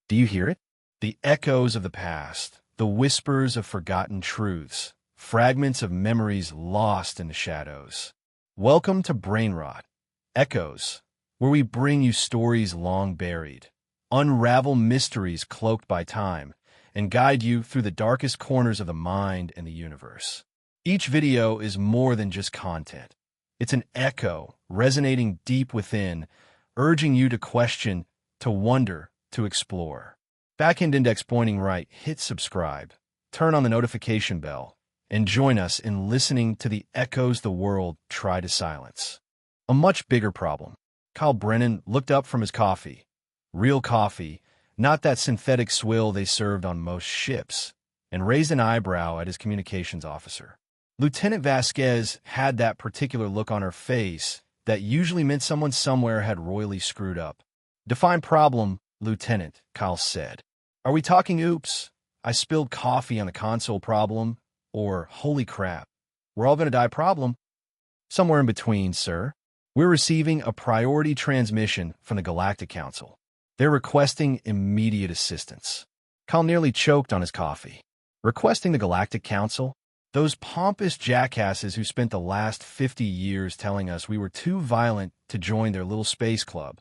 Do you hear it? The echoes of the past, the whispers of forgotten truths, fragments of memories lost in the shadows. Welcome to BRAINROT, Echoes, where we bring you stories long buried, unravel mysteries cloaked by time, and guide you through the darkest corners of the mind and the universe. Each video is more than just content. It's an echo resonating deep within, urging you to question, to wonder, to explore. Backend index pointing right, hit subscribe, turn on the notification bell, and join us in listening to the echoes the world tried to silence. A much bigger problem. Kyle Brennan looked up from his coffee. Real coffee, not that synthetic swill they served on most ships, and raised an eyebrow at his communications officer. Lieutenant Vasquez had that particular look on her face that usually meant someone somewhere had royally screwed up. Define problem, Lieutenant, Kyle said. Are we talking oops, I spilled coffee on the console problem, or holy crap, we're all going to die problem? Somewhere in between, sir. We're receiving a priority transmission from the Galactic Council. They're requesting immediate assistance. Kyle nearly choked on his coffee. Requesting the Galactic Council? Those pompous jackasses who spent the last 50 years telling us we were too violent to join their little space club.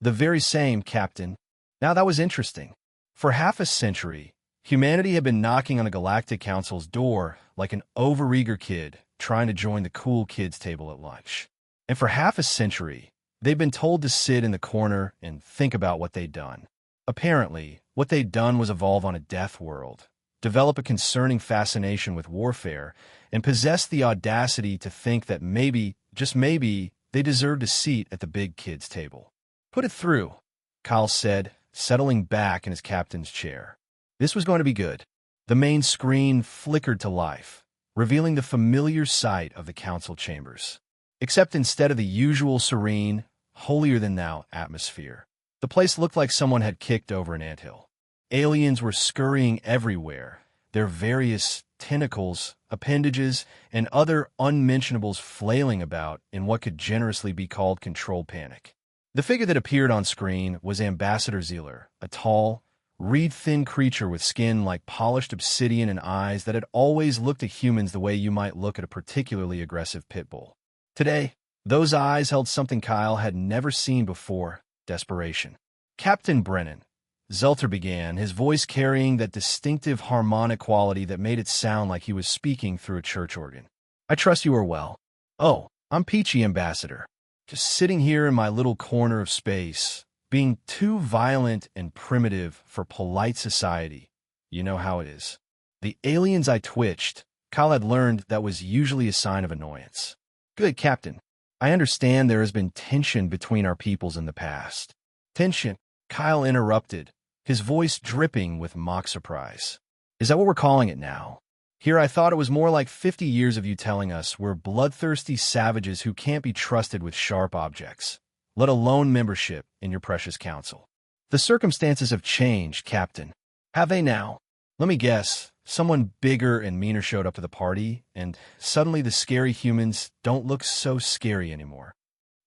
The very same, Captain. Now that was interesting. For half a century, humanity had been knocking on the Galactic Council's door like an overeager kid trying to join the cool kids table at lunch. And for half a century, they've been told to sit in the corner and think about what they'd done. Apparently, what they'd done was evolve on a death world, develop a concerning fascination with warfare, and possess the audacity to think that maybe, just maybe, they deserved a seat at the big kids' table. Put it through, Kyle said, settling back in his captain's chair. This was going to be good. The main screen flickered to life, revealing the familiar sight of the council chambers. Except instead of the usual serene, holier-than-thou atmosphere, the place looked like someone had kicked over an anthill. Aliens were scurrying everywhere, their various tentacles, appendages, and other unmentionables flailing about in what could generously be called controlled panic. The figure that appeared on screen was Ambassador Zealer, a tall, reed-thin creature with skin like polished obsidian and eyes that had always looked at humans the way you might look at a particularly aggressive pit bull. Today, those eyes held something Kyle had never seen before: desperation. Captain Brennan, Zelter began, his voice carrying that distinctive harmonic quality that made it sound like he was speaking through a church organ. I trust you are well. Oh, I'm peachy, Ambassador. Just sitting here in my little corner of space, being too violent and primitive for polite society. You know how it is. The aliens I twitched, Kyle had learned that was usually a sign of annoyance. Good, Captain. I understand there has been tension between our peoples in the past. Tension? Kyle interrupted, his voice dripping with mock surprise. Is that what we're calling it now? Here I thought it was more like 50 years of you telling us we're bloodthirsty savages who can't be trusted with sharp objects, let alone membership in your precious council. The circumstances have changed, Captain. Have they now? Let me guess. Someone bigger and meaner showed up to the party, and suddenly the scary humans don't look so scary anymore.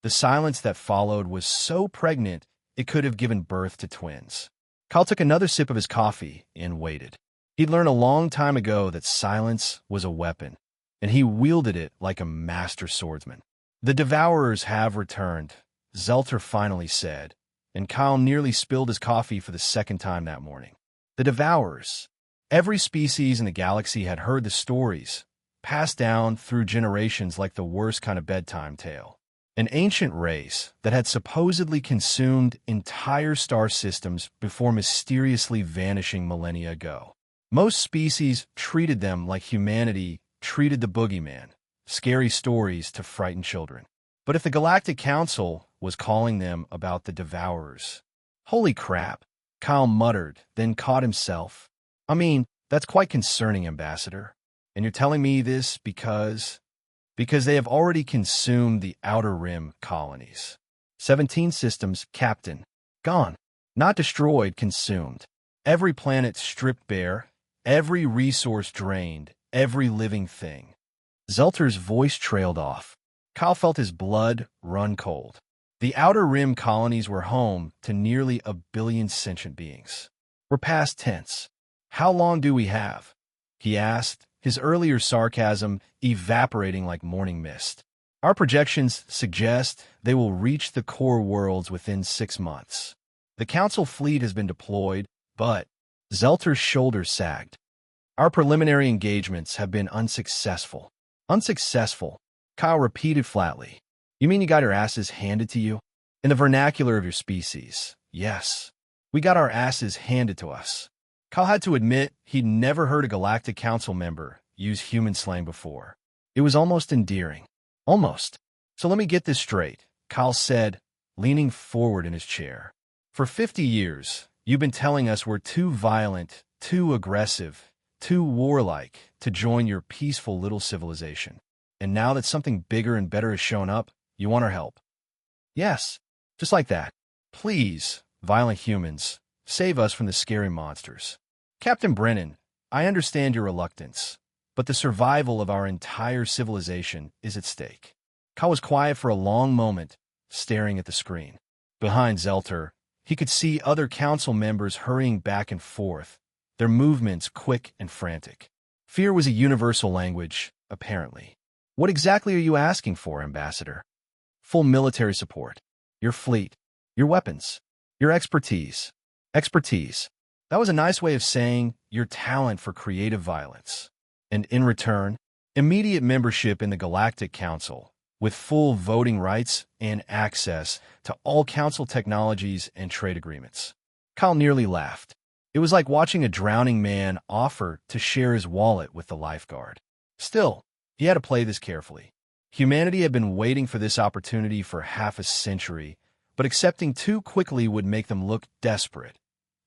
The silence that followed was so pregnant it could have given birth to twins. Kyle took another sip of his coffee and waited. He'd learned a long time ago that silence was a weapon, and he wielded it like a master swordsman. The Devourers have returned, Zelter finally said, and Kyle nearly spilled his coffee for the second time that morning. The Devourers. Every species in the galaxy had heard the stories, passed down through generations like the worst kind of bedtime tale. An ancient race that had supposedly consumed entire star systems before mysteriously vanishing millennia ago. Most species treated them like humanity treated the boogeyman, scary stories to frighten children. But if the Galactic Council was calling them about the Devourers, holy crap, Kyle muttered, then caught himself. I mean, that's quite concerning, Ambassador. And you're telling me this because they have already consumed the Outer Rim colonies. 17 systems, Captain. Gone. Not destroyed, consumed. Every planet stripped bare, every resource drained, every living thing. Zelter's voice trailed off. Kyle felt his blood run cold. The Outer Rim colonies were home to nearly 1 billion sentient beings. We're past tense. How long do we have? He asked, his earlier sarcasm evaporating like morning mist. Our projections suggest they will reach the core worlds within 6 months. The Council fleet has been deployed, but Zelter's shoulders sagged. Our preliminary engagements have been unsuccessful. Unsuccessful, Kyle repeated flatly. You mean you got your asses handed to you? In the vernacular of your species, yes. We got our asses handed to us. Kyle had to admit he'd never heard a Galactic Council member use human slang before. It was almost endearing. Almost. So let me get this straight, Kyle said, leaning forward in his chair. For 50 years, you've been telling us we're too violent, too aggressive, too warlike to join your peaceful little civilization. And now that something bigger and better has shown up, you want our help. Yes, just like that. Please, violent humans, save us from the scary monsters. Captain Brennan, I understand your reluctance, but the survival of our entire civilization is at stake. Kyle was quiet for a long moment, staring at the screen. Behind Zelter, he could see other council members hurrying back and forth, their movements quick and frantic. Fear was a universal language, apparently. What exactly are you asking for, Ambassador? Full military support. Your fleet. Your weapons. Your expertise. Expertise. That was a nice way of saying your talent for creative violence. And in return, immediate membership in the Galactic Council, with full voting rights and access to all Council technologies and trade agreements. Kyle nearly laughed. It was like watching a drowning man offer to share his wallet with the lifeguard. Still, he had to play this carefully. Humanity had been waiting for this opportunity for half a century, but accepting too quickly would make them look desperate,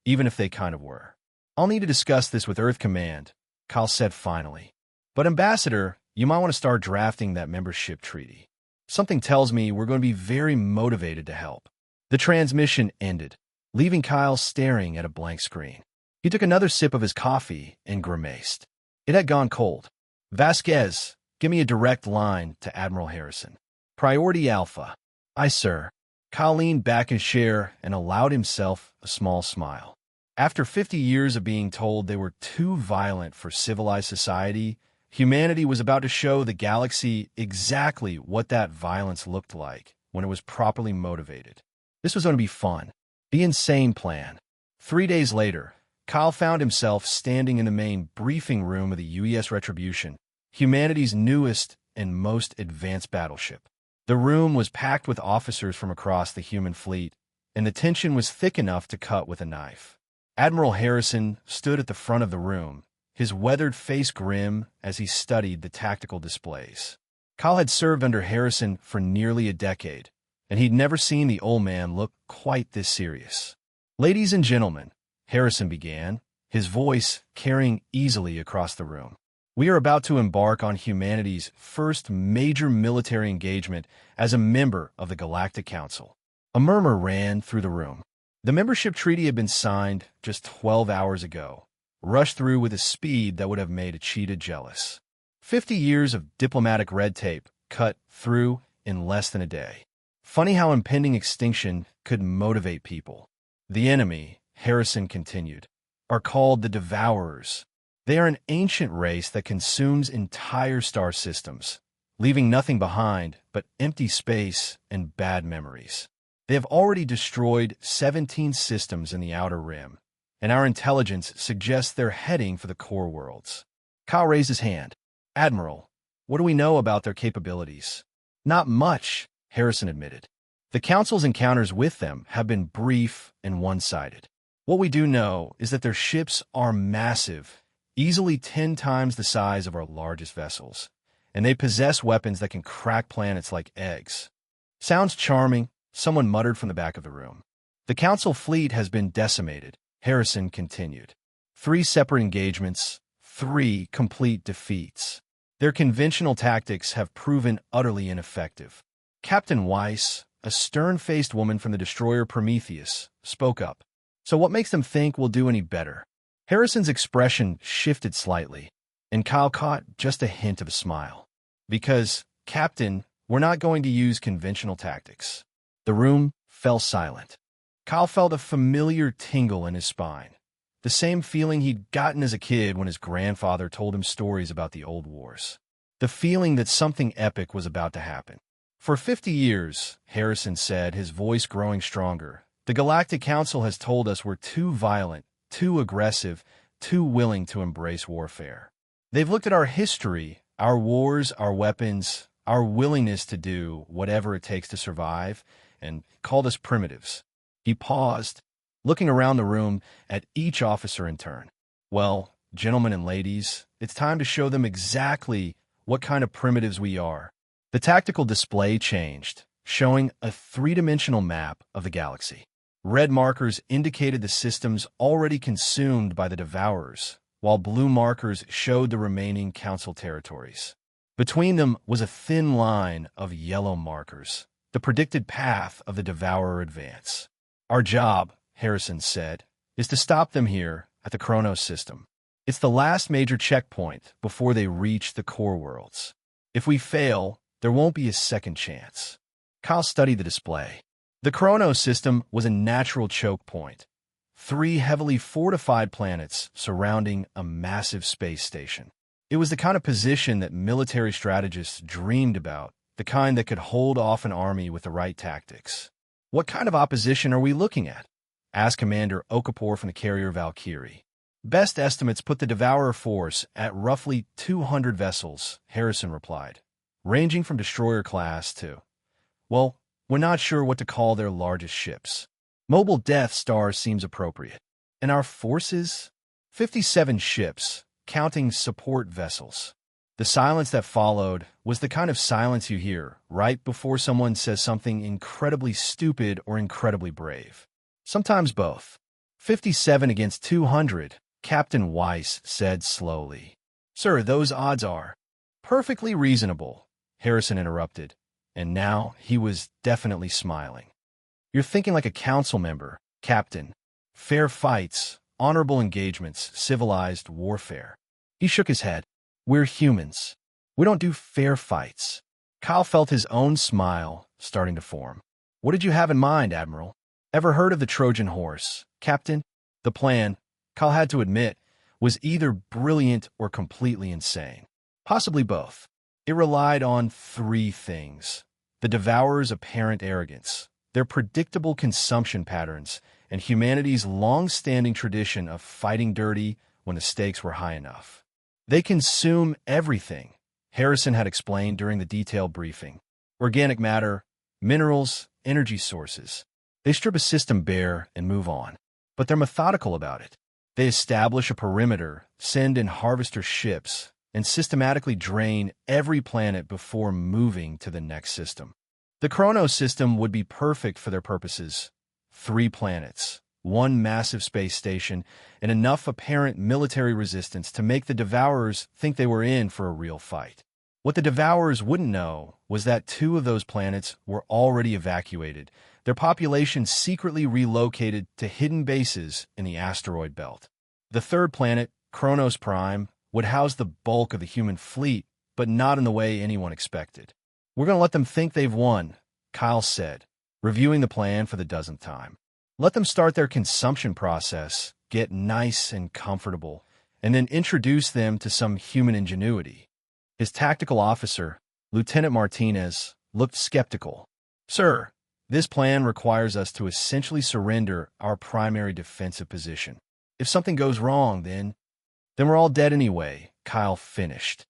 even if they kind of were. I'll need to discuss this with Earth Command, Kyle said finally. But Ambassador, you might want to start drafting that membership treaty. Something tells me we're going to be very motivated to help. The transmission ended, leaving Kyle staring at a blank screen. He took another sip of his coffee and grimaced. It had gone cold. Vasquez, give me a direct line to Admiral Harrison. Priority Alpha. Aye, sir. Kyle leaned back in his chair and allowed himself a small smile. After 50 years of being told they were too violent for civilized society, humanity was about to show the galaxy exactly what that violence looked like when it was properly motivated. This was going to be fun. The insane plan. 3 days later, Kyle found himself standing in the main briefing room of the UES Retribution, humanity's newest and most advanced battleship. The room was packed with officers from across the human fleet, and the tension was thick enough to cut with a knife. Admiral Harrison stood at the front of the room, his weathered face grim as he studied the tactical displays. Kyle had served under Harrison for nearly a decade, and he'd never seen the old man look quite this serious. Ladies and gentlemen, Harrison began, his voice carrying easily across the room. We are about to embark on humanity's first major military engagement as a member of the Galactic Council. A murmur ran through the room. The membership treaty had been signed just 12 hours ago, rushed through with a speed that would have made a cheetah jealous. 50 years of diplomatic red tape cut through in less than a day. Funny how impending extinction could motivate people. The enemy, Harrison continued, are called the Devourers. They are an ancient race that consumes entire star systems, leaving nothing behind but empty space and bad memories. They have already destroyed 17 systems in the Outer Rim, and our intelligence suggests they're heading for the core worlds. Kyle raised his hand. Admiral, what do we know about their capabilities? Not much, Harrison admitted. The Council's encounters with them have been brief and one-sided. What we do know is that their ships are massive, easily 10 times the size of our largest vessels, and they possess weapons that can crack planets like eggs. Sounds charming, someone muttered from the back of the room. The Council fleet has been decimated, Harrison continued. 3 separate engagements, 3 complete defeats. Their conventional tactics have proven utterly ineffective. Captain Weiss, a stern-faced woman from the destroyer Prometheus, spoke up. So what makes them think we'll do any better? Harrison's expression shifted slightly, and Kyle caught just a hint of a smile. Because, Captain, we're not going to use conventional tactics. The room fell silent. Kyle felt a familiar tingle in his spine, the same feeling he'd gotten as a kid when his grandfather told him stories about the old wars. The feeling that something epic was about to happen. For 50 years, Harrison said, his voice growing stronger, the Galactic Council has told us we're too violent, too aggressive, too willing to embrace warfare. They've looked at our history, our wars, our weapons, our willingness to do whatever it takes to survive, and called us primitives. He paused, looking around the room at each officer in turn. Well, gentlemen and ladies, it's time to show them exactly what kind of primitives we are. The tactical display changed, showing a three-dimensional map of the galaxy. Red markers indicated the systems already consumed by the Devourers, while blue markers showed the remaining Council territories. Between them was a thin line of yellow markers, the predicted path of the Devourer advance. Our job, Harrison said, is to stop them here at the Chronos system. It's the last major checkpoint before they reach the core worlds. If we fail, there won't be a second chance. Kyle studied the display. The Chronos system was a natural choke point. 3 heavily fortified planets surrounding a massive space station. It was the kind of position that military strategists dreamed about, the kind that could hold off an army with the right tactics. What kind of opposition are we looking at? Asked Commander Okafor from the carrier Valkyrie. Best estimates put the Devourer force at roughly 200 vessels, Harrison replied, ranging from destroyer class to, well, we're not sure what to call their largest ships. Mobile Death Star seems appropriate. And our forces? 57 ships, counting support vessels. The silence that followed was the kind of silence you hear right before someone says something incredibly stupid or incredibly brave. Sometimes both. 57 against 200, Captain Weiss said slowly. Sir, those odds are perfectly reasonable, Harrison interrupted, and now he was definitely smiling. You're thinking like a council member, Captain. Fair fights, honorable engagements, civilized warfare. He shook his head. We're humans. We don't do fair fights. Kyle felt his own smile starting to form. What did you have in mind, Admiral? Ever heard of the Trojan horse, Captain? The plan, Kyle had to admit, was either brilliant or completely insane. Possibly both. It relied on 3 things. The Devourers' apparent arrogance, their predictable consumption patterns, and humanity's long-standing tradition of fighting dirty when the stakes were high enough. They consume everything, Harrison had explained during the detailed briefing. Organic matter, minerals, energy sources. They strip a system bare and move on. But they're methodical about it. They establish a perimeter, send in harvester ships, and systematically drain every planet before moving to the next system. The Chronos system would be perfect for their purposes. 3 planets, 1 massive space station, and enough apparent military resistance to make the Devourers think they were in for a real fight. What the Devourers wouldn't know was that 2 of those planets were already evacuated, their population secretly relocated to hidden bases in the asteroid belt. The 3rd planet, Kronos Prime, would house the bulk of the human fleet, but not in the way anyone expected. We're going to let them think they've won, Kyle said, reviewing the plan for the dozenth time. Let them start their consumption process, get nice and comfortable, and then introduce them to some human ingenuity. His tactical officer, Lieutenant Martinez, looked skeptical. Sir, this plan requires us to essentially surrender our primary defensive position. If something goes wrong, then we're all dead anyway, Kyle finished.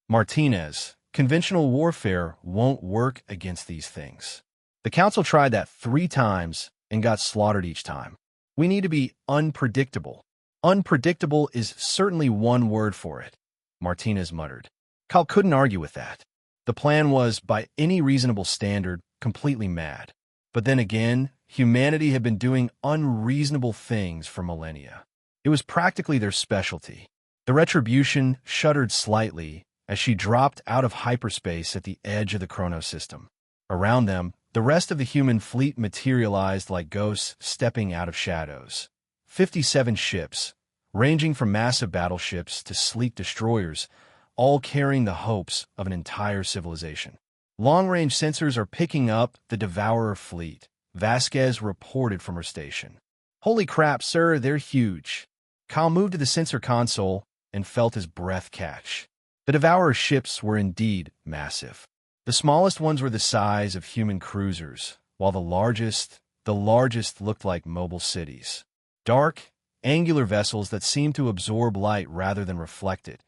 Martinez, conventional warfare won't work against these things. The Council tried that 3 times and got slaughtered each time. We need to be unpredictable. Unpredictable is certainly one word for it, Martinez muttered. Kyle couldn't argue with that. The plan was, by any reasonable standard, completely mad. But then again, humanity had been doing unreasonable things for millennia. It was practically their specialty. The Retribution shuddered slightly as she dropped out of hyperspace at the edge of the Chronos system. Around them, the rest of the human fleet materialized like ghosts stepping out of shadows. 57 ships, ranging from massive battleships to sleek destroyers, all carrying the hopes of an entire civilization. Long-range sensors are picking up the Devourer fleet, Vasquez reported from her station. Holy crap, sir, they're huge. Kyle moved to the sensor console and felt his breath catch. The Devourer ships were indeed massive. The smallest ones were the size of human cruisers, while the largest looked like mobile cities. Dark, angular vessels that seemed to absorb light rather than reflect it,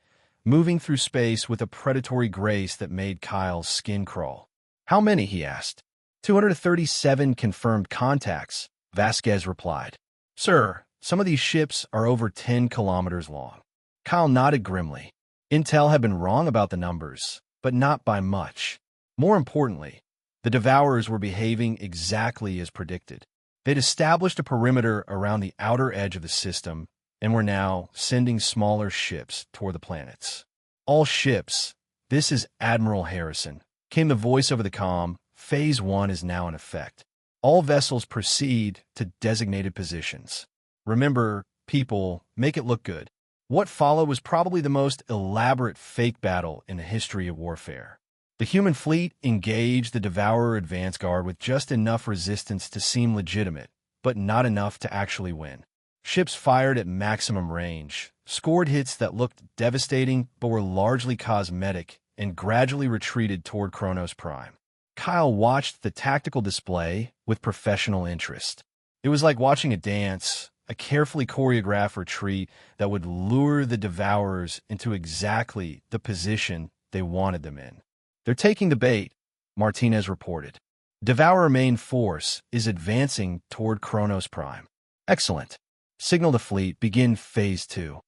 moving through space with a predatory grace that made Kyle's skin crawl. How many, he asked. 237 confirmed contacts, Vasquez replied. Sir, some of these ships are over 10 kilometers long. Kyle nodded grimly. Intel had been wrong about the numbers, but not by much. More importantly, the Devourers were behaving exactly as predicted. They'd established a perimeter around the outer edge of the system and were now sending smaller ships toward the planets. All ships, this is Admiral Harrison, came the voice over the comm. Phase 1 is now in effect. All vessels proceed to designated positions. Remember, people, make it look good. What followed was probably the most elaborate fake battle in the history of warfare. The human fleet engaged the Devourer advance guard with just enough resistance to seem legitimate, but not enough to actually win. Ships fired at maximum range, scored hits that looked devastating but were largely cosmetic, and gradually retreated toward Kronos Prime. Kyle watched the tactical display with professional interest. It was like watching a dance, a carefully choreographed retreat that would lure the Devourers into exactly the position they wanted them in. They're taking the bait, Martinez reported. Devourer main force is advancing toward Kronos Prime. Excellent. Signal the fleet, begin Phase 2.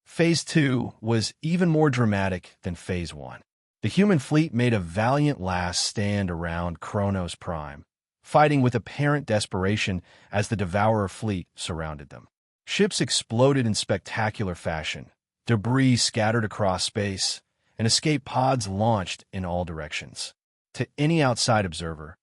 Phase 2 was even more dramatic than Phase 1. The human fleet made a valiant last stand around Kronos Prime, fighting with apparent desperation as the Devourer fleet surrounded them. Ships exploded in spectacular fashion, debris scattered across space, and escape pods launched in all directions. To any outside observer,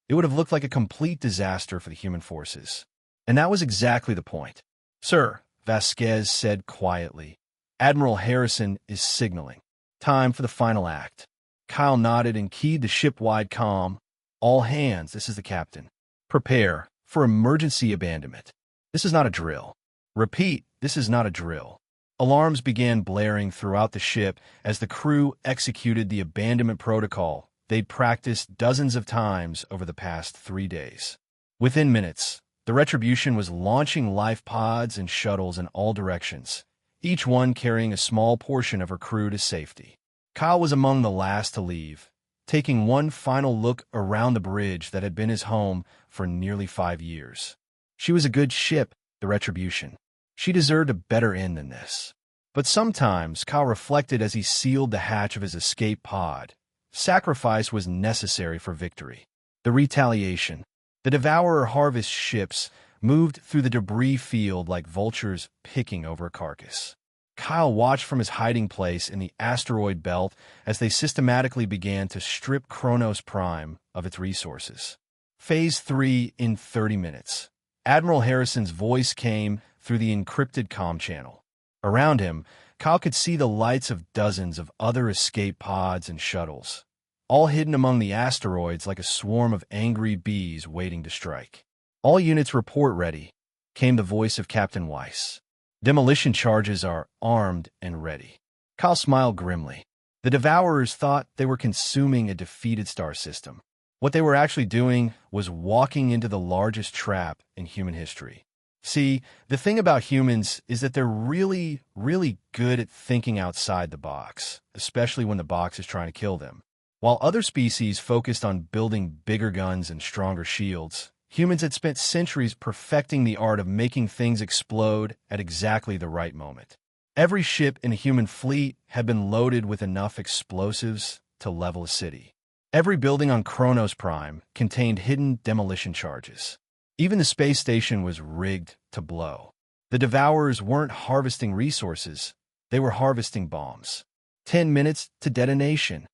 it would have looked like a complete disaster for the human forces. And that was exactly the point. Sir, Vasquez said quietly, Admiral Harrison is signaling. Time for the final act. Kyle nodded and keyed the ship-wide comm. All hands, this is the captain. Prepare for emergency abandonment. This is not a drill. Repeat, this is not a drill. Alarms began blaring throughout the ship as the crew executed the abandonment protocol they'd practiced dozens of times over the past 3 days. Within minutes, the Retribution was launching life pods and shuttles in all directions, each one carrying a small portion of her crew to safety. Kyle was among the last to leave, taking one final look around the bridge that had been his home for nearly 5 years. She was a good ship, the Retribution. She deserved a better end than this. But sometimes, Kyle reflected as he sealed the hatch of his escape pod, sacrifice was necessary for victory. The retaliation. The Devourer harvest ships moved through the debris field like vultures picking over a carcass. Kyle watched from his hiding place in the asteroid belt as they systematically began to strip Kronos Prime of its resources. Phase 3 in 30 minutes. Admiral Harrison's voice came through the encrypted comm channel. Around him, Kyle could see the lights of dozens of other escape pods and shuttles, all hidden among the asteroids like a swarm of angry bees waiting to strike. All units report ready, came the voice of Captain Weiss. Demolition charges are armed and ready. Kyle smiled grimly. The Devourers thought they were consuming a defeated star system. What they were actually doing was walking into the largest trap in human history. See, the thing about humans is that they're really, really good at thinking outside the box, especially when the box is trying to kill them. While other species focused on building bigger guns and stronger shields, humans had spent centuries perfecting the art of making things explode at exactly the right moment. Every ship in a human fleet had been loaded with enough explosives to level a city. Every building on Kronos Prime contained hidden demolition charges. Even the space station was rigged to blow. The Devourers weren't harvesting resources, they were harvesting bombs. 10 minutes to detonation.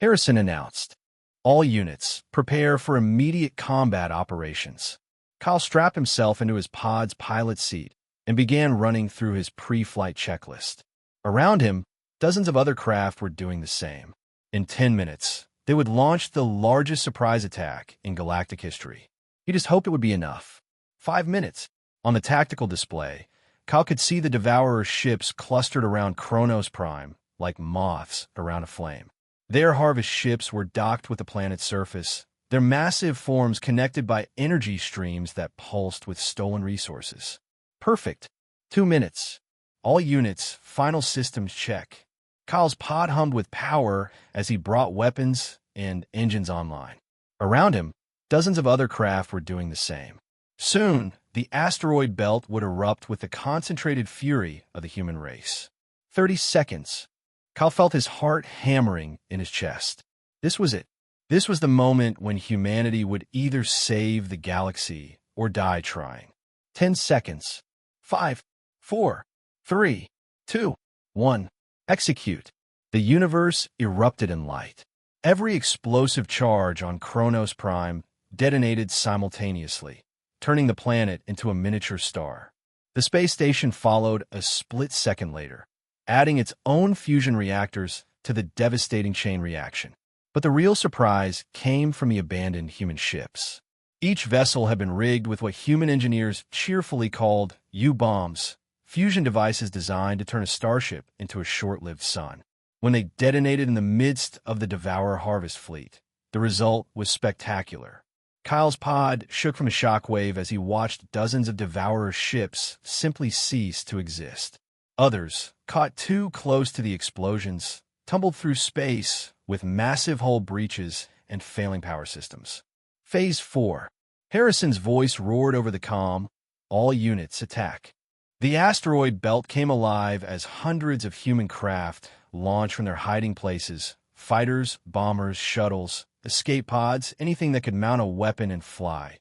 Harrison announced, all units, prepare for immediate combat operations. Kyle strapped himself into his pod's pilot seat and began running through his pre-flight checklist. Around him, dozens of other craft were doing the same. In 10 minutes, They would launch the largest surprise attack in galactic history. He just hoped it would be enough. 5 minutes. On the tactical display, Kyle could see the Devourer ships clustered around Kronos Prime, like moths around a flame. Their harvest ships were docked with the planet's surface, their massive forms connected by energy streams that pulsed with stolen resources. Perfect. 2 minutes. All units, final systems check. Kyle's pod hummed with power as he brought weapons and engines online. Around him, dozens of other craft were doing the same. Soon, the asteroid belt would erupt with the concentrated fury of the human race. 30 seconds. Kyle felt his heart hammering in his chest. This was it. This was the moment when humanity would either save the galaxy or die trying. 10 seconds. 5, 4, 3, 2, 1. Execute. The universe erupted in light. Every explosive charge on Kronos Prime detonated simultaneously, turning the planet into a miniature star. The space station followed a split second later, adding its own fusion reactors to the devastating chain reaction. But the real surprise came from the abandoned human ships. Each vessel had been rigged with what human engineers cheerfully called U-bombs, fusion devices designed to turn a starship into a short-lived sun. When they detonated in the midst of the Devourer harvest fleet, the result was spectacular. Kyle's pod shook from a shockwave as he watched dozens of Devourer ships simply cease to exist. Others, caught too close to the explosions, tumbled through space with massive hull breaches and failing power systems. Phase 4. Harrison's voice roared over the comm. All units attack. The asteroid belt came alive as hundreds of human craft launched from their hiding places. Fighters, bombers, shuttles, escape pods, anything that could mount a weapon and fly,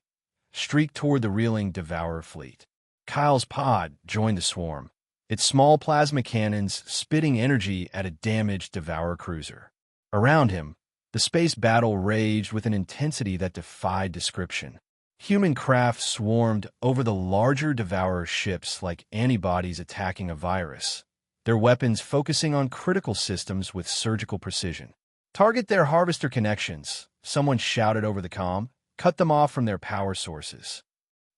streaked toward the reeling Devourer fleet. Kyle's pod joined the swarm, its small plasma cannons spitting energy at a damaged Devourer cruiser. Around him, the space battle raged with an intensity that defied description. Human craft swarmed over the larger Devourer ships like antibodies attacking a virus, their weapons focusing on critical systems with surgical precision. Target their harvester connections, someone shouted over the comm. Cut them off from their power sources.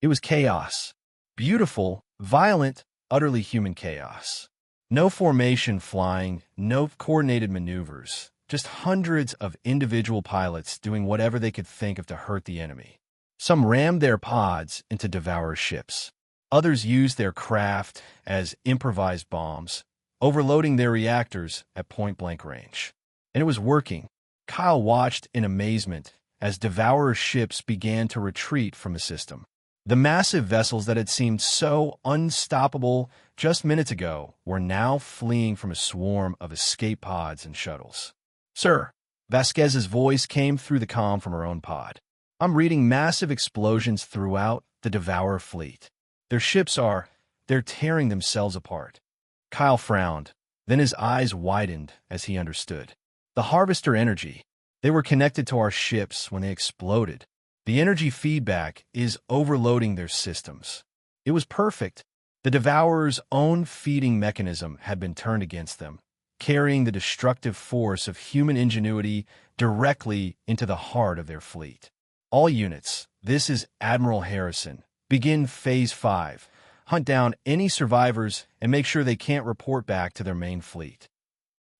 It was chaos. Beautiful, violent, utterly human chaos. No formation flying, no coordinated maneuvers, just hundreds of individual pilots doing whatever they could think of to hurt the enemy. Some rammed their pods into Devourer ships. Others used their craft as improvised bombs, overloading their reactors at point-blank range. And it was working. Kyle watched in amazement as Devourer ships began to retreat from the system. The massive vessels that had seemed so unstoppable just minutes ago were now fleeing from a swarm of escape pods and shuttles. "Sir," Vasquez's voice came through the comm from her own pod. "I'm reading massive explosions throughout the Devourer fleet. Their ships they're tearing themselves apart." Kyle frowned, then his eyes widened as he understood. The harvester energy. They were connected to our ships when they exploded. The energy feedback is overloading their systems. It was perfect. The Devourer's own feeding mechanism had been turned against them, carrying the destructive force of human ingenuity directly into the heart of their fleet. All units, this is Admiral Harrison. Begin Phase 5. Hunt down any survivors and make sure they can't report back to their main fleet.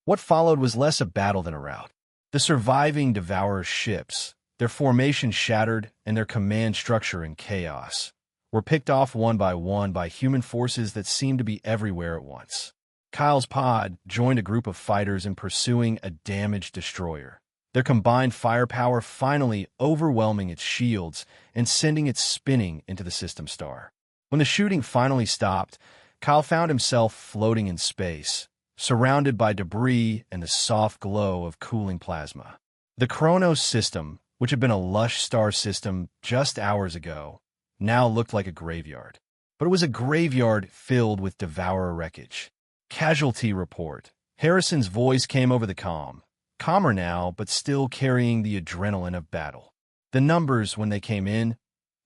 What followed was less a battle than a rout. The surviving Devourer ships, their formation shattered and their command structure in chaos, were picked off one by human forces that seemed to be everywhere at once. Kyle's pod joined a group of fighters in pursuing a damaged destroyer, their combined firepower finally overwhelming its shields and sending it spinning into the system star. When the shooting finally stopped, Kyle found himself floating in space, surrounded by debris and the soft glow of cooling plasma. The Kronos system, which had been a lush star system just hours ago, now looked like a graveyard. But it was a graveyard filled with Devourer wreckage. "Casualty report." Harrison's voice came over the comm, calmer now, but still carrying the adrenaline of battle. The numbers, when they came in,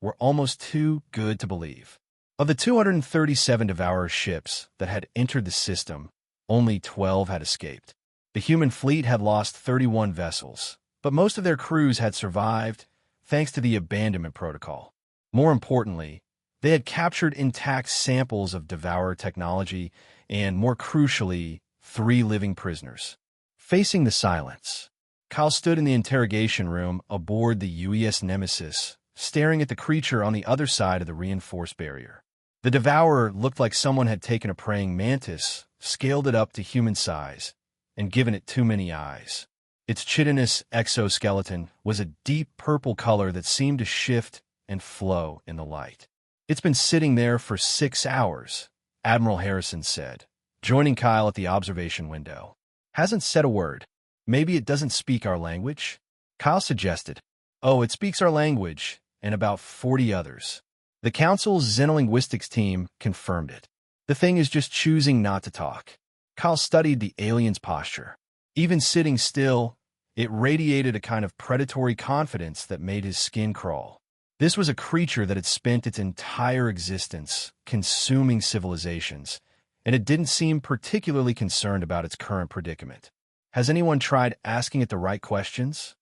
were almost too good to believe. Of the 237 Devourer ships that had entered the system, only 12 had escaped. The human fleet had lost 31 vessels, But most of their crews had survived, thanks to the abandonment protocol. More importantly, they had captured intact samples of Devourer technology and, more crucially, 3 living prisoners. Facing the silence, Kyle stood in the interrogation room aboard the UES Nemesis, staring at the creature on the other side of the reinforced barrier. The Devourer looked like someone had taken a praying mantis, scaled it up to human size, and given it too many eyes. Its chitinous exoskeleton was a deep purple color that seemed to shift and flow in the light. "It's been sitting there for 6 hours, Admiral Harrison said, joining Kyle at the observation window. "Hasn't said a word. Maybe it doesn't speak our language?" Kyle suggested. "Oh, it speaks our language, and about 40 others." The Council's Xenolinguistics team confirmed it. The thing is just choosing not to talk. Kyle studied the alien's posture. Even sitting still, it radiated a kind of predatory confidence that made his skin crawl. This was a creature that had spent its entire existence consuming civilizations, and it didn't seem particularly concerned about its current predicament. "Has anyone tried asking it the right questions?"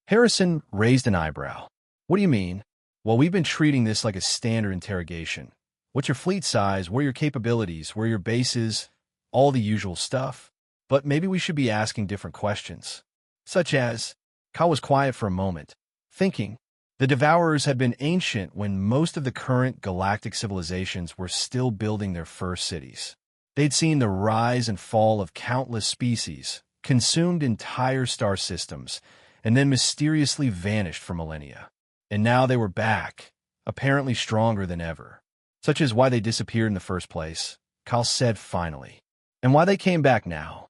Harrison raised an eyebrow. "What do you mean?" "Well, we've been treating this like a standard interrogation. What's your fleet size? What are your capabilities? Where are your bases? All the usual stuff. But maybe we should be asking different questions. Such as..." Kyle was quiet for a moment, thinking. The Devourers had been ancient when most of the current galactic civilizations were still building their first cities. They'd seen the rise and fall of countless species, consumed entire star systems, and then mysteriously vanished for millennia. And now they were back, apparently stronger than ever. "Such as why they disappeared in the first place," Kyle said finally. "And why they came back now."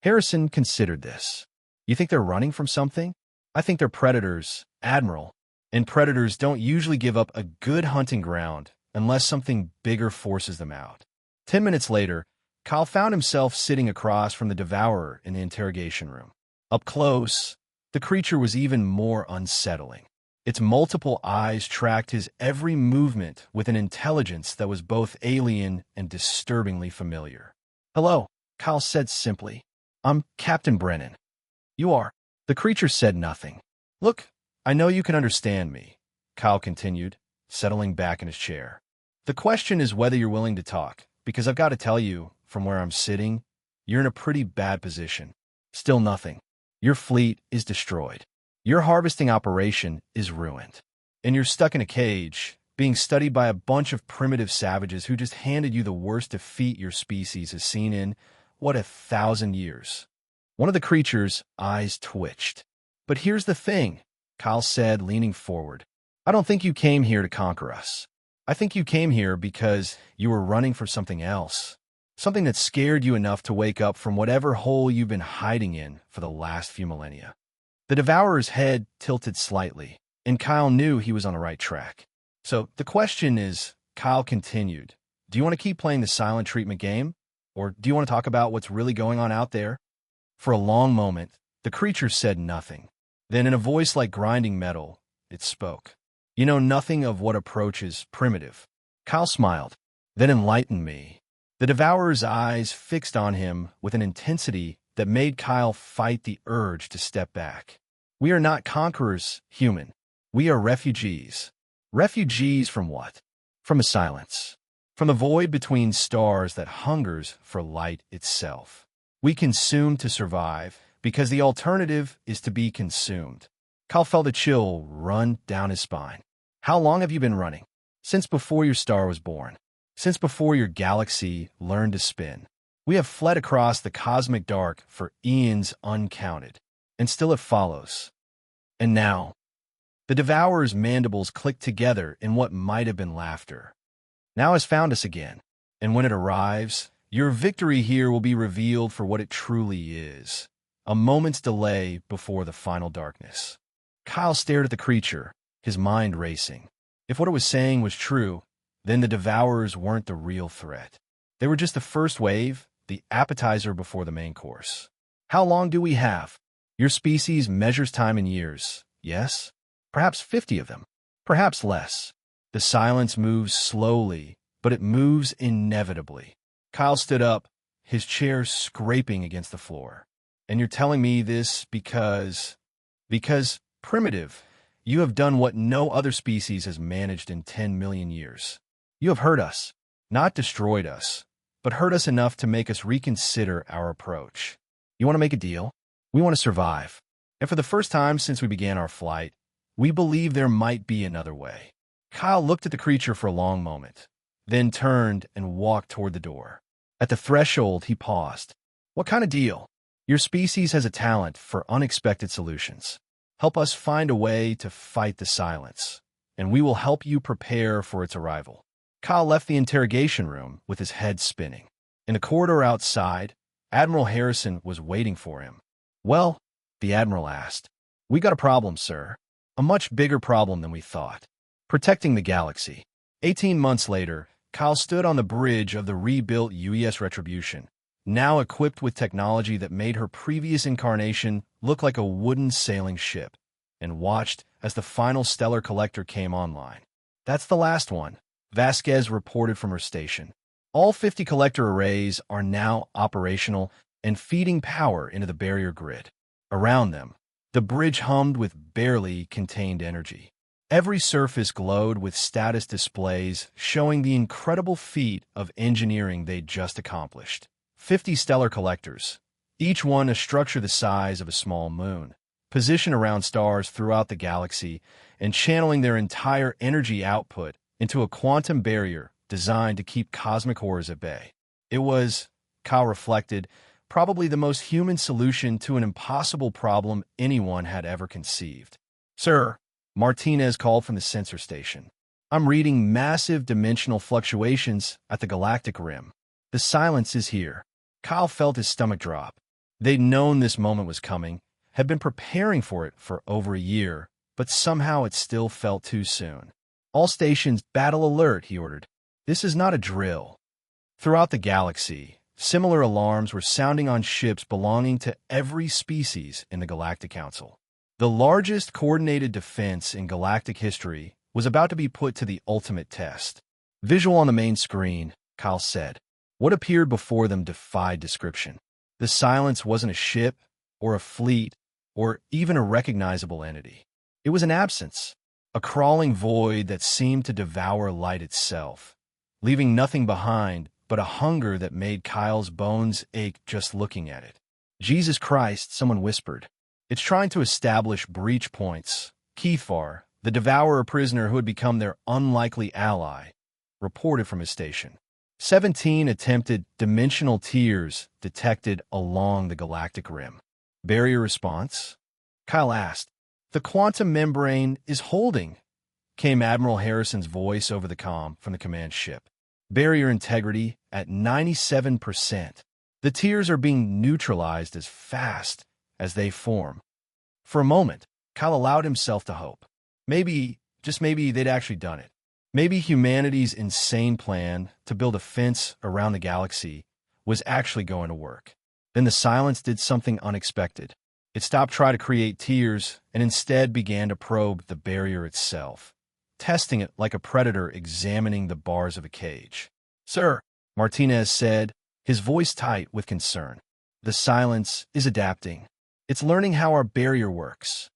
Harrison considered this. "You think they're running from something?" "I think they're predators, Admiral. And predators don't usually give up a good hunting ground unless something bigger forces them out." 10 minutes later, Kyle found himself sitting across from the Devourer in the interrogation room. Up close, the creature was even more unsettling. Its multiple eyes tracked his every movement with an intelligence that was both alien and disturbingly familiar. "Hello," Kyle said simply. "I'm Captain Brennan." "You are." The creature said nothing. "Look, I know you can understand me," Kyle continued, settling back in his chair. "The question is whether you're willing to talk, because I've got to tell you, from where I'm sitting, you're in a pretty bad position." "Still nothing. Your fleet is destroyed. Your harvesting operation is ruined. And you're stuck in a cage, being studied by a bunch of primitive savages who just handed you the worst defeat your species has seen in, 1,000 years. One of the creature's eyes twitched. "But here's the thing," Kyle said, leaning forward. "I don't think you came here to conquer us. I think you came here because you were running for something else. Something that scared you enough to wake up from whatever hole you've been hiding in for the last few millennia." The Devourer's head tilted slightly, and Kyle knew he was on the right track. "So the question is," Kyle continued, "do you want to keep playing the silent treatment game? Or do you want to talk about what's really going on out there?" For a long moment, the creature said nothing. Then, in a voice like grinding metal, it spoke. "You know nothing of what approaches primitive." Kyle smiled. "Then enlighten me." The Devourer's eyes fixed on him with an intensity that made Kyle fight the urge to step back. "We are not conquerors, human. We are refugees." "Refugees from what?" "From the silence. From the void between stars that hungers for light itself. We consume to survive, because the alternative is to be consumed." Kyle felt a chill run down his spine. "How long have you been running?" "Since before your star was born. Since before your galaxy learned to spin. We have fled across the cosmic dark for eons uncounted, and still it follows. And now..." The Devourer's mandibles clicked together in what might have been laughter. "Now has found us again, and when it arrives, your victory here will be revealed for what it truly is. A moment's delay before the final darkness." Kyle stared at the creature, his mind racing. If what it was saying was true, then the Devourers weren't the real threat. They were just the first wave, the appetizer before the main course. "How long do we have?" "Your species measures time in years, yes? Perhaps 50 of them, perhaps less." The silence moves slowly, but it moves inevitably. Kyle stood up, his chair scraping against the floor. "And you're telling me this because..." Because, primitive, you have done what no other species has managed in 10 million years. You have hurt us, not destroyed us, but hurt us enough to make us reconsider our approach. You want to make a deal? We want to survive. And for the first time since we began our flight, we believe there might be another way. Kyle looked at the creature for a long moment, then turned and walked toward the door. At the threshold, he paused. What kind of deal? Your species has a talent for unexpected solutions. Help us find a way to fight the silence, and we will help you prepare for its arrival. Kyle left the interrogation room with his head spinning. In the corridor outside, Admiral Harrison was waiting for him. Well, the Admiral asked. We got a problem, sir. A much bigger problem than we thought. Protecting the galaxy. 18 months later, Kyle stood on the bridge of the rebuilt UES Retribution, now equipped with technology that made her previous incarnation look like a wooden sailing ship, and watched as the final stellar collector came online. That's the last one, Vasquez reported from her station. All 50 collector arrays are now operational and feeding power into the barrier grid. Around them, the bridge hummed with barely contained energy. Every surface glowed with status displays showing the incredible feat of engineering they'd just accomplished. 50 stellar collectors, each one a structure the size of a small moon, positioned around stars throughout the galaxy and channeling their entire energy output into a quantum barrier designed to keep cosmic horrors at bay. It was, Kyle reflected, probably the most human solution to an impossible problem anyone had ever conceived. Sir, Martinez called from the sensor station. I'm reading massive dimensional fluctuations at the galactic rim. The silence is here. Kyle felt his stomach drop. They'd known this moment was coming, had been preparing for it for over a year, but somehow it still felt too soon. All stations, battle alert, he ordered. This is not a drill. Throughout the galaxy, similar alarms were sounding on ships belonging to every species in the Galactic Council. The largest coordinated defense in galactic history was about to be put to the ultimate test. Visual on the main screen, Kyle said. What appeared before them defied description. The silence wasn't a ship, or a fleet, or even a recognizable entity. It was an absence, a crawling void that seemed to devour light itself, leaving nothing behind but a hunger that made Kyle's bones ache just looking at it. Jesus Christ, someone whispered. It's trying to establish breach points. Kethar, the devourer prisoner who had become their unlikely ally, reported from his station. 17 attempted dimensional tiers detected along the galactic rim. Barrier response? Kyle asked. The quantum membrane is holding, came Admiral Harrison's voice over the comm from the command ship. Barrier integrity at 97%. The tiers are being neutralized as fast as they form. For a moment, Kyle allowed himself to hope. Maybe, just maybe, they'd actually done it. Maybe humanity's insane plan to build a fence around the galaxy was actually going to work. Then the silence did something unexpected. It stopped trying to create tiers and instead began to probe the barrier itself, testing it like a predator examining the bars of a cage. Sir, Martinez said, his voice tight with concern. The silence is adapting. It's learning how our barrier works.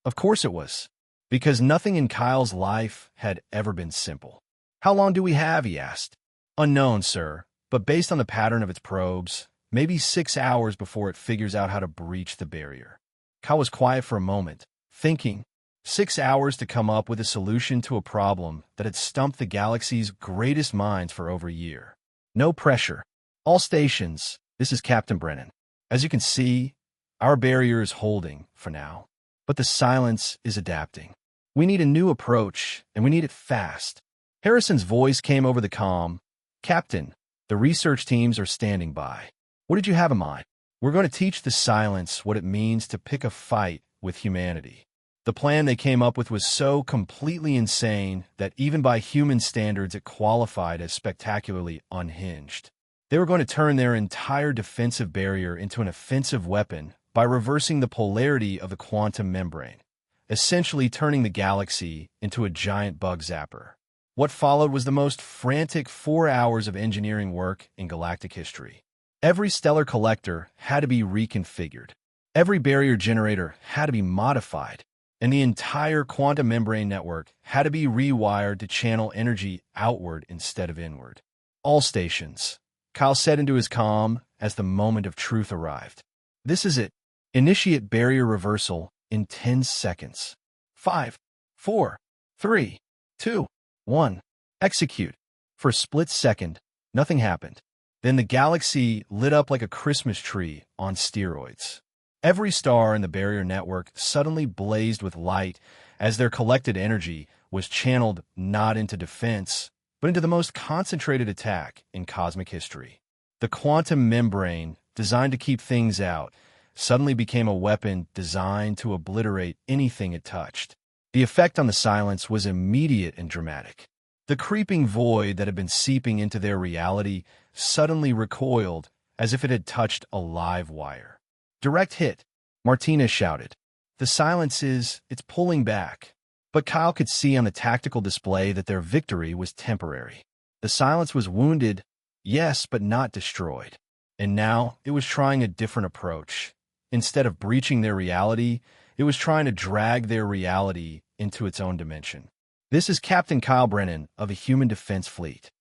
Of course it was, because nothing in Kyle's life had ever been simple. How long do we have, he asked. Unknown, sir, but based on the pattern of its probes, maybe 6 hours before it figures out how to breach the barrier. Kyle was quiet for a moment, thinking. 6 hours to come up with a solution to a problem that had stumped the galaxy's greatest minds for over a year. No pressure. All stations, this is Captain Brennan. As you can see, our barrier is holding for now, but the silence is adapting. We need a new approach, and we need it fast. Harrison's voice came over the comm. Captain, the research teams are standing by. What did you have in mind? We're going to teach the silence what it means to pick a fight with humanity. The plan they came up with was so completely insane that even by human standards it qualified as spectacularly unhinged. They were going to turn their entire defensive barrier into an offensive weapon by reversing the polarity of the quantum membrane, essentially turning the galaxy into a giant bug zapper. What followed was the most frantic 4 hours of engineering work in galactic history. Every stellar collector had to be reconfigured. Every barrier generator had to be modified, and the entire quantum membrane network had to be rewired to channel energy outward instead of inward. All stations, Kyle said into his comm as the moment of truth arrived. This is it. Initiate barrier reversal in 10 seconds. 5, 4, 3, 2, 1. Execute. For a split second, nothing happened. Then the galaxy lit up like a Christmas tree on steroids. Every star in the barrier network suddenly blazed with light as their collected energy was channeled not into defense, but into the most concentrated attack in cosmic history. The quantum membrane, designed to keep things out, suddenly became a weapon designed to obliterate anything it touched. The effect on the silence was immediate and dramatic. The creeping void that had been seeping into their reality suddenly recoiled as if it had touched a live wire. Direct hit, Martinez shouted. The silence it's pulling back. But Kyle could see on the tactical display that their victory was temporary. The silence was wounded, yes, but not destroyed. And now it was trying a different approach. Instead of breaching their reality, it was trying to drag their reality into its own dimension. This is Captain Kyle Brennan of a human defense fleet.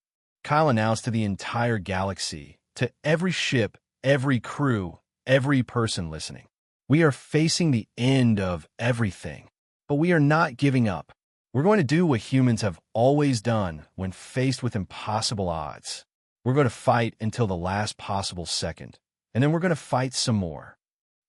Kyle announced to the entire galaxy, to every ship, every crew, every person listening. We are facing the end of everything, but we are not giving up. We're going to do what humans have always done when faced with impossible odds. We're going to fight until the last possible second, and then we're going to fight some more.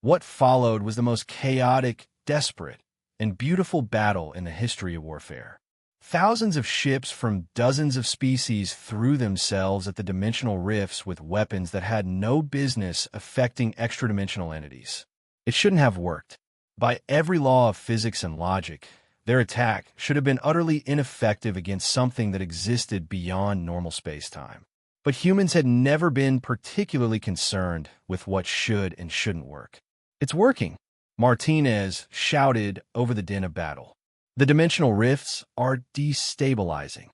What followed was the most chaotic, desperate, and beautiful battle in the history of warfare. Thousands of ships from dozens of species threw themselves at the dimensional rifts with weapons that had no business affecting extra-dimensional entities. It shouldn't have worked. By every law of physics and logic, their attack should have been utterly ineffective against something that existed beyond normal space-time. But humans had never been particularly concerned with what should and shouldn't work. It's working, Martinez shouted over the din of battle. The dimensional rifts are destabilizing.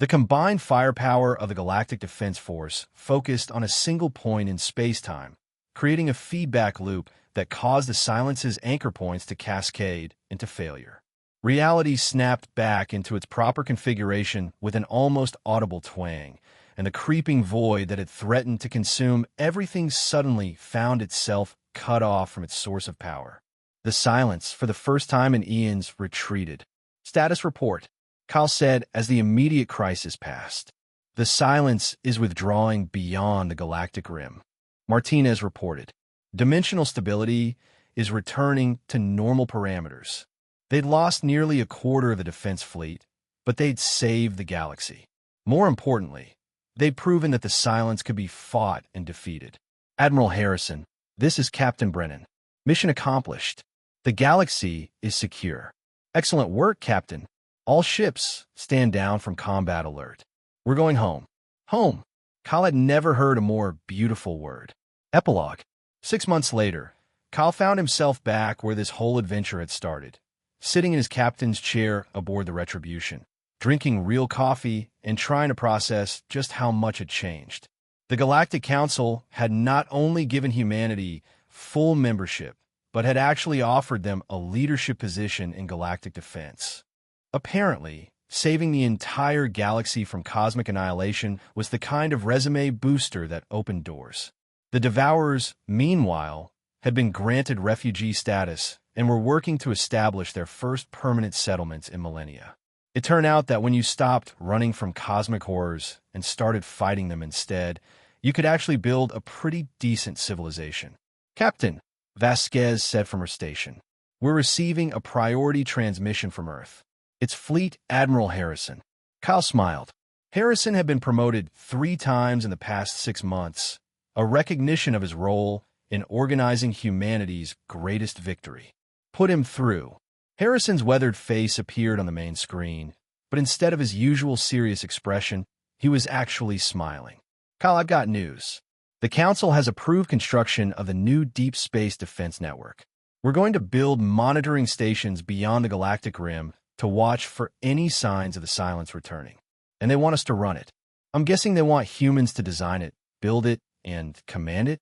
The combined firepower of the Galactic Defense Force focused on a single point in space-time, creating a feedback loop that caused the silence's anchor points to cascade into failure. Reality snapped back into its proper configuration with an almost audible twang, and the creeping void that had threatened to consume everything suddenly found itself cut off from its source of power. The silence, for the first time in eons, retreated. Status report, Kyle said as the immediate crisis passed. The silence is withdrawing beyond the galactic rim. Martinez reported. Dimensional stability is returning to normal parameters. They'd lost nearly a quarter of the defense fleet, but they'd saved the galaxy. More importantly, they'd proven that the silence could be fought and defeated. Admiral Harrison, this is Captain Brennan. Mission accomplished. The galaxy is secure. Excellent work, Captain. All ships stand down from combat alert. We're going home. Home. Kyle had never heard a more beautiful word. Epilogue. 6 months later, Kyle found himself back where this whole adventure had started, sitting in his captain's chair aboard the Retribution, drinking real coffee and trying to process just how much had changed. The Galactic Council had not only given humanity full membership, but had actually offered them a leadership position in galactic defense. Apparently, saving the entire galaxy from cosmic annihilation was the kind of resume booster that opened doors. The Devourers, meanwhile, had been granted refugee status and were working to establish their first permanent settlements in millennia. It turned out that when you stopped running from cosmic horrors and started fighting them instead, you could actually build a pretty decent civilization. Captain, Vasquez said from her station, we're receiving a priority transmission from Earth. It's Fleet Admiral Harrison. Kyle smiled. Harrison had been promoted 3 times in the past 6 months, a recognition of his role in organizing humanity's greatest victory. Put him through. Harrison's weathered face appeared on the main screen, but instead of his usual serious expression, he was actually smiling. Kyle, I've got news. The Council has approved construction of the new Deep Space Defense Network. We're going to build monitoring stations beyond the galactic rim to watch for any signs of the silence returning. And they want us to run it. I'm guessing they want humans to design it, build it, and command it?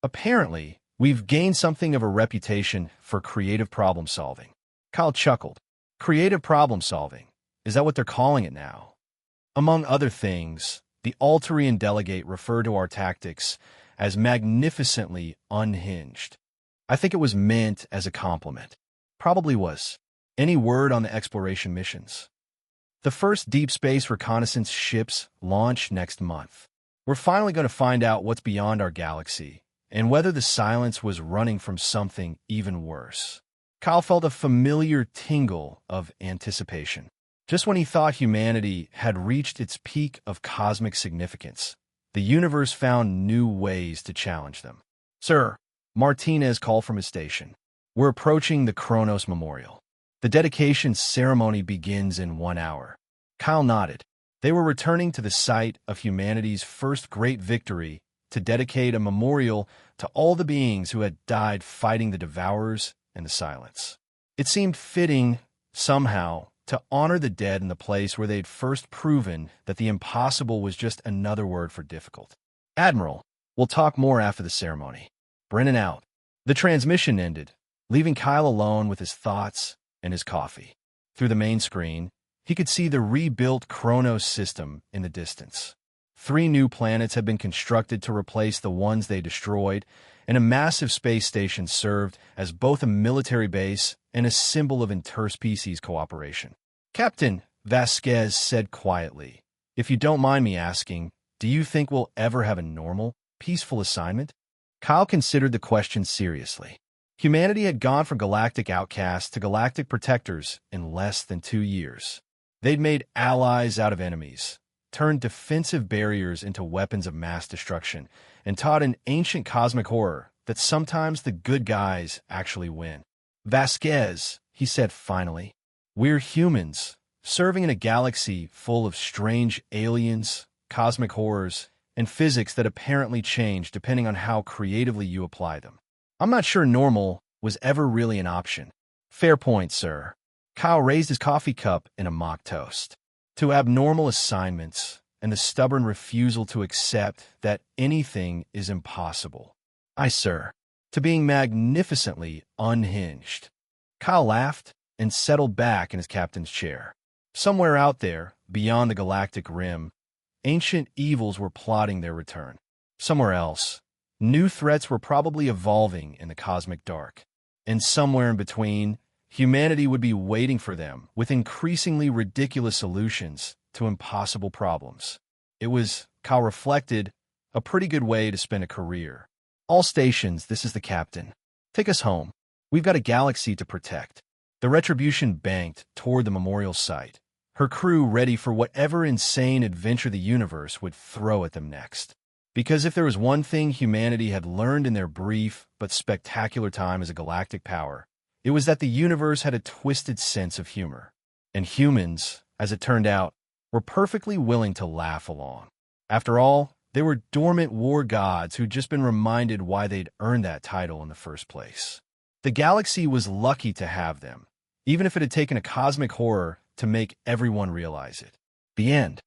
Apparently, We've gained something of a reputation for creative problem solving. Kyle chuckled. Creative problem solving. Is that what they're calling it now? Among other things, the Altarian delegate referred to our tactics as magnificently unhinged. I think it was meant as a compliment. Probably was. Any word on the exploration missions? The first deep space reconnaissance ships launch next month. We're finally going to find out what's beyond our galaxy, and whether the silence was running from something even worse. Kyle felt a familiar tingle of anticipation. Just when he thought humanity had reached its peak of cosmic significance, the universe found new ways to challenge them. Sir, Martinez called from his station. We're approaching the Kronos Memorial. The dedication ceremony begins in 1 hour. Kyle nodded. They were returning to the site of humanity's first great victory to dedicate a memorial to all the beings who had died fighting the Devourers and the Silence. It seemed fitting, somehow, to honor the dead in the place where they'd first proven that the impossible was just another word for difficult. Admiral, we'll talk more after the ceremony. Brennan out. The transmission ended, leaving Kyle alone with his thoughts and his coffee. Through the main screen, he could see the rebuilt Kronos system in the distance. 3 new planets had been constructed to replace the ones they destroyed, and a massive space station served as both a military base and a symbol of interspecies cooperation. Captain, Vasquez said quietly, if you don't mind me asking, do you think we'll ever have a normal, peaceful assignment? Kyle considered the question seriously. Humanity had gone from galactic outcasts to galactic protectors in less than 2 years. They'd made allies out of enemies, turned defensive barriers into weapons of mass destruction, and taught an ancient cosmic horror that sometimes the good guys actually win. Vasquez, he said finally, we're humans, serving in a galaxy full of strange aliens, cosmic horrors, and physics that apparently change depending on how creatively you apply them. I'm not sure normal was ever really an option. Fair point, sir. Kyle raised his coffee cup in a mock toast. To abnormal assignments and the stubborn refusal to accept that anything is impossible. Aye, sir. To being magnificently unhinged. Kyle laughed and settled back in his captain's chair. Somewhere out there, beyond the galactic rim, ancient evils were plotting their return. Somewhere else, new threats were probably evolving in the cosmic dark. And somewhere in between, humanity would be waiting for them with increasingly ridiculous solutions to impossible problems. It was, Kyle reflected, a pretty good way to spend a career. All stations, this is the captain. Take us home. We've got a galaxy to protect. The Retribution banked toward the memorial site, her crew ready for whatever insane adventure the universe would throw at them next. Because if there was one thing humanity had learned in their brief but spectacular time as a galactic power, it was that the universe had a twisted sense of humor. And humans, as it turned out, were perfectly willing to laugh along. After all, they were dormant war gods who'd just been reminded why they'd earned that title in the first place. The galaxy was lucky to have them, even if it had taken a cosmic horror to make everyone realize it. The end.